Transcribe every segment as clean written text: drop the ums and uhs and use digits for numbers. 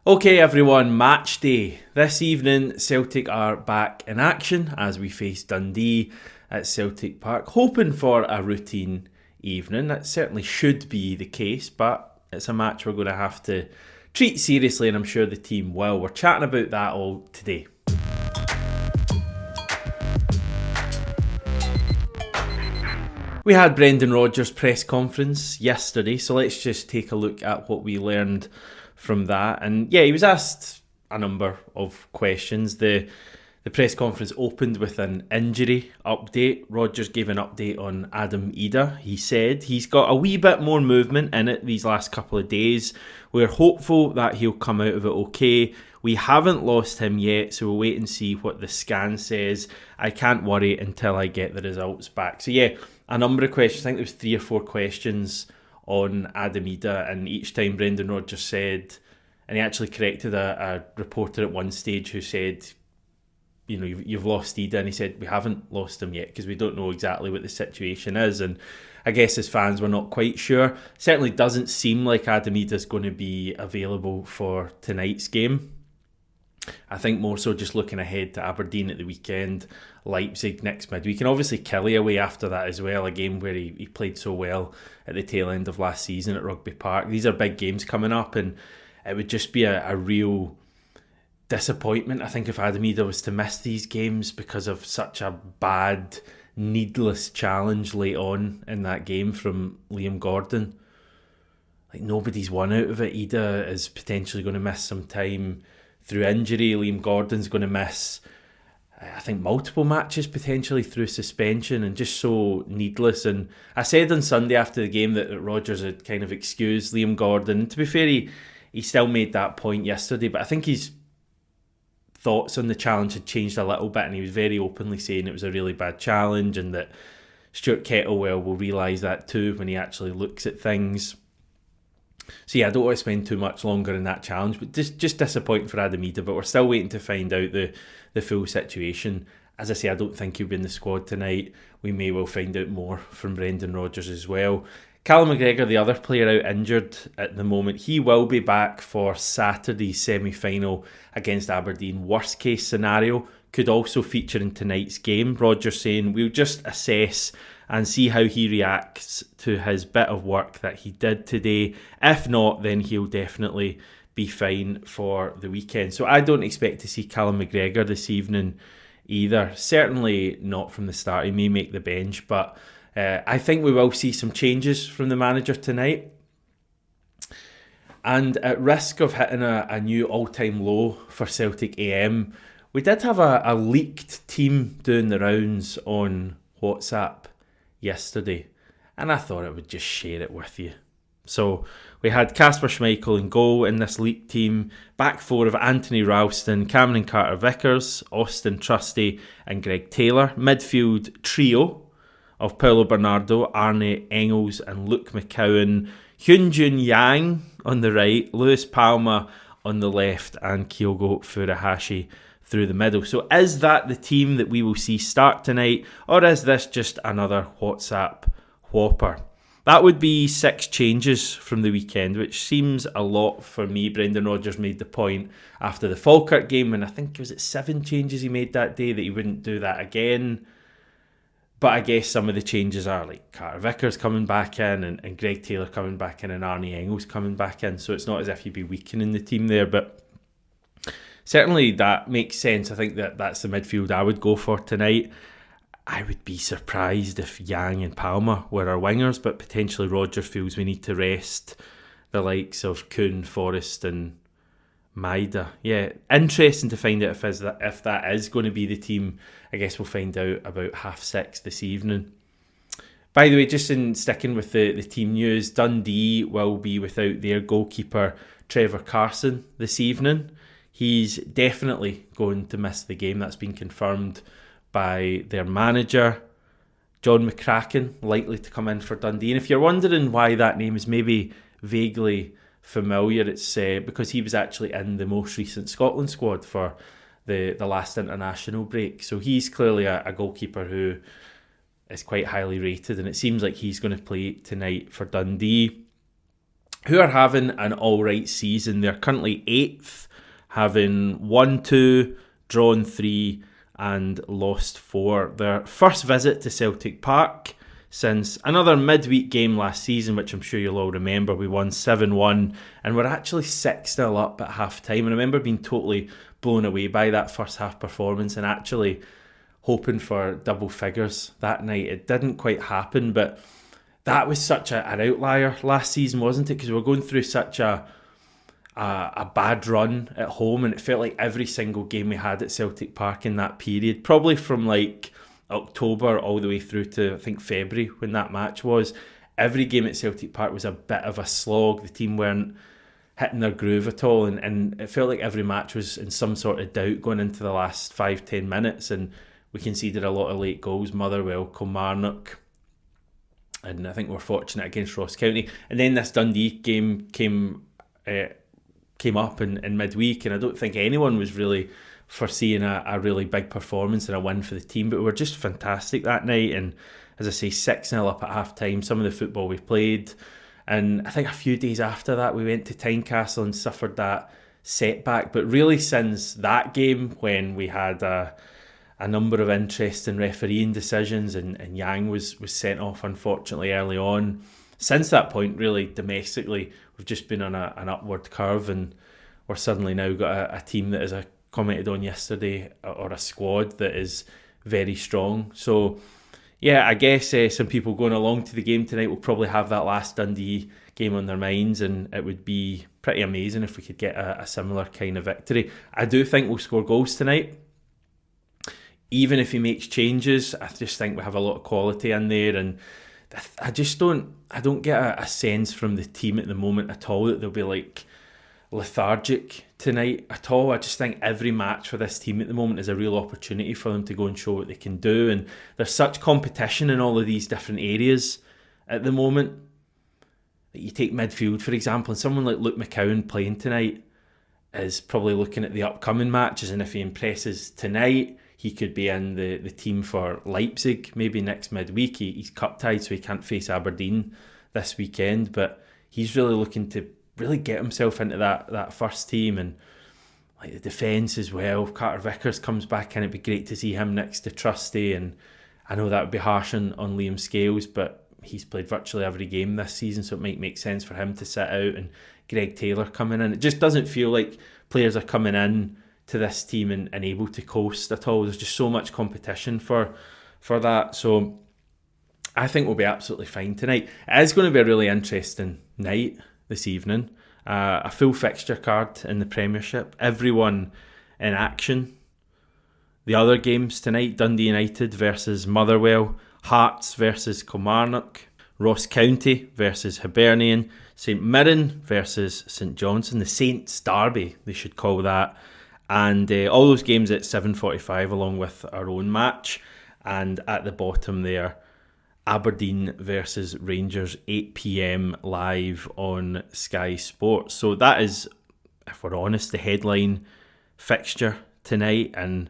Okay everyone, match day. This evening Celtic are back in action as we face Dundee at Celtic Park, hoping for a routine evening. That certainly should be the case, but it's a match we're going to have to treat seriously, and I'm sure the team will. We're chatting about that all today. We had Brendan Rodgers' press conference yesterday, so let's just take a look at what we learned from that. And yeah, he was asked a number of questions. The press conference opened with an injury update. Rodgers gave an update on Idah. He said he's got a wee bit more movement in it these last couple of days. We're hopeful that he'll come out of it okay. We haven't lost him yet, so we'll wait and see what the scan says. I can't worry until I get the results back. So yeah, a number of questions. I think there was 3 or 4 questions on Idah, and each time Brendan Rodgers said, and he actually corrected a reporter at one stage who said, you know, you've lost Idah, and he said, we haven't lost him yet because we don't know exactly what the situation is. And I guess as fans we're not quite sure. Certainly doesn't seem like Idah is going to be available for tonight's game. I think more so just looking ahead to Aberdeen at the weekend, Leipzig next midweek, and obviously Killie away after that as well, a game where he played so well at the tail end of last season at Rugby Park. These are big games coming up, and it would just be a real disappointment, I think, if Idah was to miss these games because of such a bad, needless challenge late on in that game from Liam Gordon. Like, nobody's won out of it. Idah is potentially going to miss some time through injury. Liam Gordon's going to miss, I think, multiple matches potentially through suspension, and just so needless. And I said on Sunday after the game that Rodgers had kind of excused Liam Gordon. And to be fair, he still made that point yesterday, but I think his thoughts on the challenge had changed a little bit, and he was very openly saying it was a really bad challenge and that Stuart Kettlewell will realise that too when he actually looks at things. So yeah, I don't want to spend too much longer in that challenge, but just disappointing for Idah, but we're still waiting to find out the full situation. As I say, I don't think he'll be in the squad tonight. We may well find out more from Brendan Rodgers as well. Callum McGregor, the other player out injured at the moment, he will be back for Saturday's semi-final against Aberdeen. Worst case scenario, could also feature in tonight's game. Rodgers saying we'll just assess and see how he reacts to his bit of work that he did today. If not, then he'll definitely be fine for the weekend. So I don't expect to see Callum McGregor this evening either. Certainly not from the start. He may make the bench, but I think we will see some changes from the manager tonight. And at risk of hitting a new all-time low for Celtic AM, we did have a leaked team doing the rounds on WhatsApp yesterday, and I thought I would just share it with you. So we had Kasper Schmeichel in goal in this leaked team, back 4 of Anthony Ralston, Cameron Carter-Vickers, Austin Trusty and Greg Taylor. Midfield trio of Paulo Bernardo, Arne Engels and Luke McCowan. Hyunjun Yang on the right, Lewis Palma on the left, and Kyogo Furuhashi through the middle. So is that the team that we will see start tonight, or is this just another WhatsApp whopper? That would be 6 changes from the weekend, which seems a lot for me. Brendan Rodgers made the point after the Falkirk game, and I think it was 7 changes he made that day, that he wouldn't do that again. But I guess some of the changes are like Carter Vickers coming back in and Greg Taylor coming back in and Arne Engels coming back in. So it's not as if you'd be weakening the team there, but certainly that makes sense. I think that's the midfield I would go for tonight. I would be surprised if Yang and Palma were our wingers, but potentially Rodgers feels we need to rest the likes of Kuhn, Forrest and Maida. Yeah, interesting to find out if that is going to be the team. I guess we'll find out about 6:30 this evening. By the way, just in sticking with the team news, Dundee will be without their goalkeeper Trevor Carson this evening. He's definitely going to miss the game. That's been confirmed by their manager. John McCracken likely to come in for Dundee. And if you're wondering why that name is maybe vaguely familiar, it's because he was actually in the most recent Scotland squad for the last international break. So he's clearly a goalkeeper who is quite highly rated, and it seems like he's going to play tonight for Dundee. who are having an alright season. They're currently 8th, having won 2, drawn 3 and lost 4. Their first visit to Celtic Park since another midweek game last season, which I'm sure you'll all remember. We won 7-1 and we're actually 6-0 up at half-time. And I remember being totally blown away by that first half performance and actually hoping for double figures that night. It didn't quite happen, but that was such an outlier last season, wasn't it? Because we were going through such a bad run at home, and it felt like every single game we had at Celtic Park in that period, probably from like October all the way through to I think February when that match was, every game at Celtic Park was a bit of a slog. The team weren't hitting their groove at all, and it felt like every match was in some sort of doubt going into the last 5-10 minutes, and we conceded a lot of late goals. Motherwell, Kilmarnock, and I think we're fortunate against Ross County. And then this Dundee game came up in midweek, and I don't think anyone was really foreseeing a really big performance and a win for the team, but we were just fantastic that night. And as I say, 6-0 up at half time, some of the football we played. And I think a few days after that we went to Tynecastle and suffered that setback. But really since that game, when we had a number of interesting refereeing decisions and Yang was sent off unfortunately early on, since that point really domestically we've just been on an upward curve, and we're suddenly now got a team that, as I commented on yesterday, or a squad that is very strong. So yeah, I guess some people going along to the game tonight will probably have that last Dundee game on their minds, and it would be pretty amazing if we could get a similar kind of victory. I do think we'll score goals tonight. Even if he makes changes, I just think we have a lot of quality in there, and I don't get a sense from the team at the moment at all that they'll be like lethargic tonight at all. I just think every match for this team at the moment is a real opportunity for them to go and show what they can do, and there's such competition in all of these different areas at the moment. You take midfield, for example, and someone like Luke McCowan playing tonight is probably looking at the upcoming matches, and if he impresses tonight, he could be in the team for Leipzig maybe next midweek. He's cup tied, so he can't face Aberdeen this weekend, but he's really looking to really get himself into that first team. And like the defence as well, if Carter Vickers comes back in, it'd be great to see him next to Trusty, and I know that would be harsh on Liam Scales, but he's played virtually every game this season, so it might make sense for him to sit out, and Greg Taylor coming in. It just doesn't feel like players are coming in to this team and able to coast at all. There's just so much competition for that. So I think we'll be absolutely fine tonight. It is going to be a really interesting night this evening. A full fixture card in the Premiership. Everyone in action. The other games tonight: Dundee United versus Motherwell, Hearts versus Kilmarnock, Ross County versus Hibernian, St Mirren versus St Johnstone, the Saints Derby they should call that. And all those games at 7:45 along with our own match. And at the bottom there, Aberdeen versus Rangers, 8 p.m. live on Sky Sports. So that is, if we're honest, the headline fixture tonight. And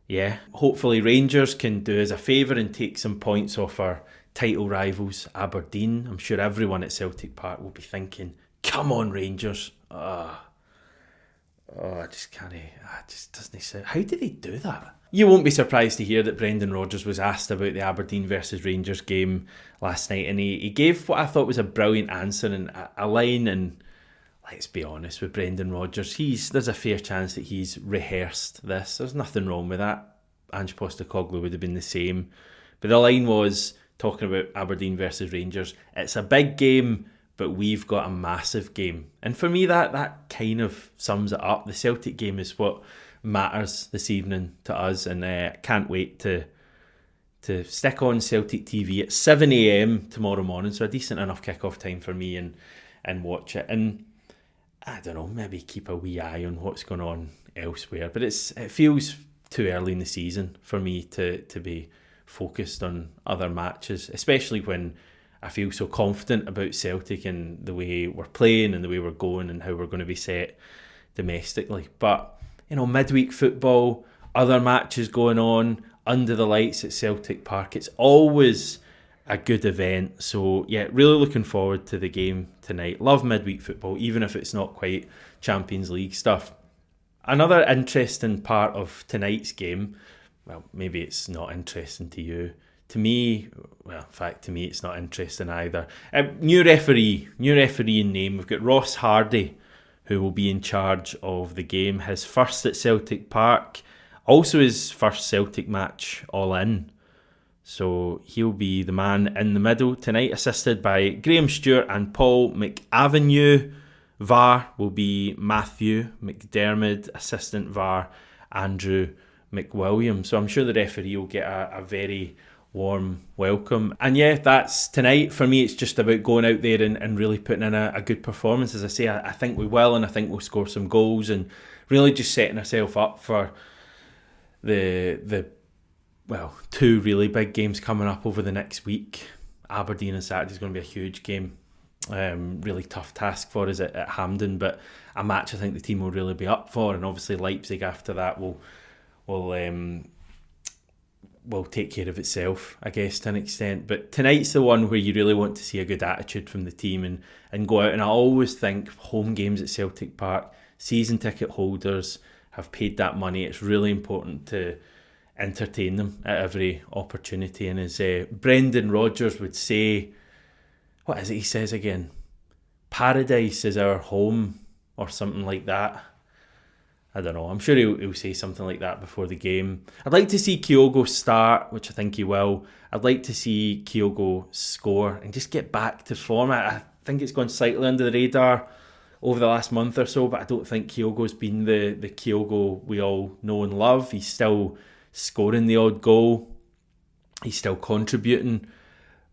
yeah, hopefully Rangers can do us a favour and take some points off our title rivals Aberdeen. I'm sure everyone at Celtic Park will be thinking, come on Rangers. I just can't. It just doesn't sound. How did he do that? You won't be surprised to hear that Brendan Rodgers was asked about the Aberdeen versus Rangers game last night, and he gave what I thought was a brilliant answer and a line. And let's be honest with Brendan Rodgers, there's a fair chance that he's rehearsed this. There's nothing wrong with that. Ange Postecoglou would have been the same. But the line was talking about Aberdeen versus Rangers. It's a big game, but we've got a massive game. And for me, that kind of sums it up. The Celtic game is what matters this evening to us, and I can't wait to stick on Celtic TV at 7 a.m. tomorrow morning, so a decent enough kick-off time for me, and watch it. And I don't know, maybe keep a wee eye on what's going on elsewhere. But it feels too early in the season for me to be focused on other matches, especially when I feel so confident about Celtic and the way we're playing and the way we're going and how we're going to be set domestically. But, midweek football, other matches going on under the lights at Celtic Park, it's always a good event. So yeah, really looking forward to the game tonight. Love midweek football, even if it's not quite Champions League stuff. Another interesting part of tonight's game, well, maybe it's not interesting to you. To me, well, in fact, to me, it's not interesting either. New referee in name. We've got Ross Hardy, who will be in charge of the game. His first at Celtic Park, also his first Celtic match all in. So he'll be the man in the middle tonight, assisted by Graham Stewart and Paul McAvenue. VAR will be Matthew McDermott, assistant VAR Andrew McWilliam. So I'm sure the referee will get a very warm welcome. And yeah, that's tonight. For me, it's just about going out there and really putting in a good performance. As I say, I think we will, and I think we'll score some goals, and really just setting ourselves up for the two really big games coming up over the next week. Aberdeen on Saturday is going to be a huge game. Really tough task for us at Hampden, but a match I think the team will really be up for, and obviously Leipzig after that will take care of itself, I guess, to an extent. But tonight's the one where you really want to see a good attitude from the team and go out. And I always think home games at Celtic Park, season ticket holders have paid that money. It's really important to entertain them at every opportunity. And as Brendan Rodgers would say, what is it he says again? Paradise is our home, or something like that. I don't know. I'm sure he'll say something like that before the game. I'd like to see Kyogo start, which I think he will. I'd like to see Kyogo score and just get back to form. I think it's gone slightly under the radar over the last month or so, but I don't think Kyogo's been the Kyogo we all know and love. He's still scoring the odd goal. He's still contributing,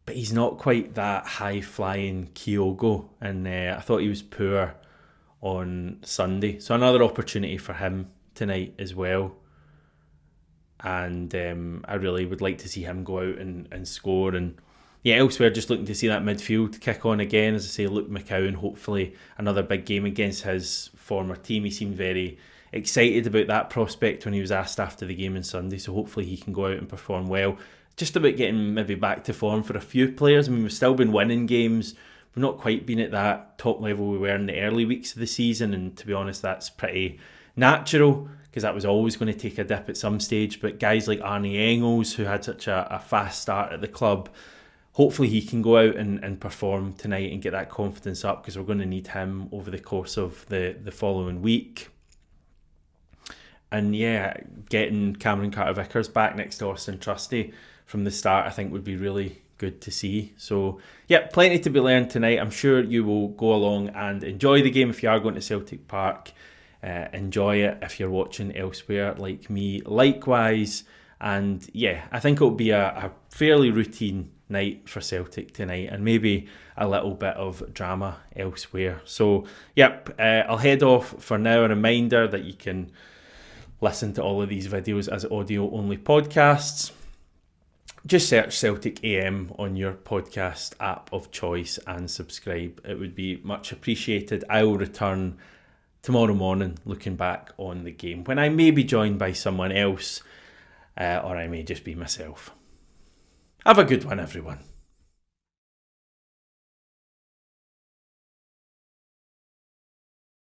but he's not quite that high-flying Kyogo. And I thought he was poor on Sunday. So another opportunity for him tonight as well. And I really would like to see him go out and score. And yeah, elsewhere, just looking to see that midfield kick on again. As I say, Luke McCowan, hopefully another big game against his former team. He seemed very excited about that prospect when he was asked after the game on Sunday. So hopefully he can go out and perform well. Just about getting maybe back to form for a few players. I mean, we've still been winning games. We've not quite been at that top level we were in the early weeks of the season, and to be honest, that's pretty natural because that was always going to take a dip at some stage. But guys like Arnie Engels, who had such a fast start at the club, hopefully he can go out and perform tonight and get that confidence up, because we're going to need him over the course of the following week. And yeah, getting Cameron Carter-Vickers back next to Austin Trusty from the start, I think would be really good to see. So yeah, plenty to be learned tonight. I'm sure you will go along and enjoy the game if you are going to Celtic Park. Enjoy it if you're watching elsewhere like me likewise. And yeah, I think it'll be a fairly routine night for Celtic tonight, and maybe a little bit of drama elsewhere. So yep, I'll head off for now. A reminder that you can listen to all of these videos as audio only podcasts. Just search Celtic AM on your podcast app of choice and subscribe. It would be much appreciated. I will return tomorrow morning looking back on the game, when I may be joined by someone else, or I may just be myself. Have a good one, everyone.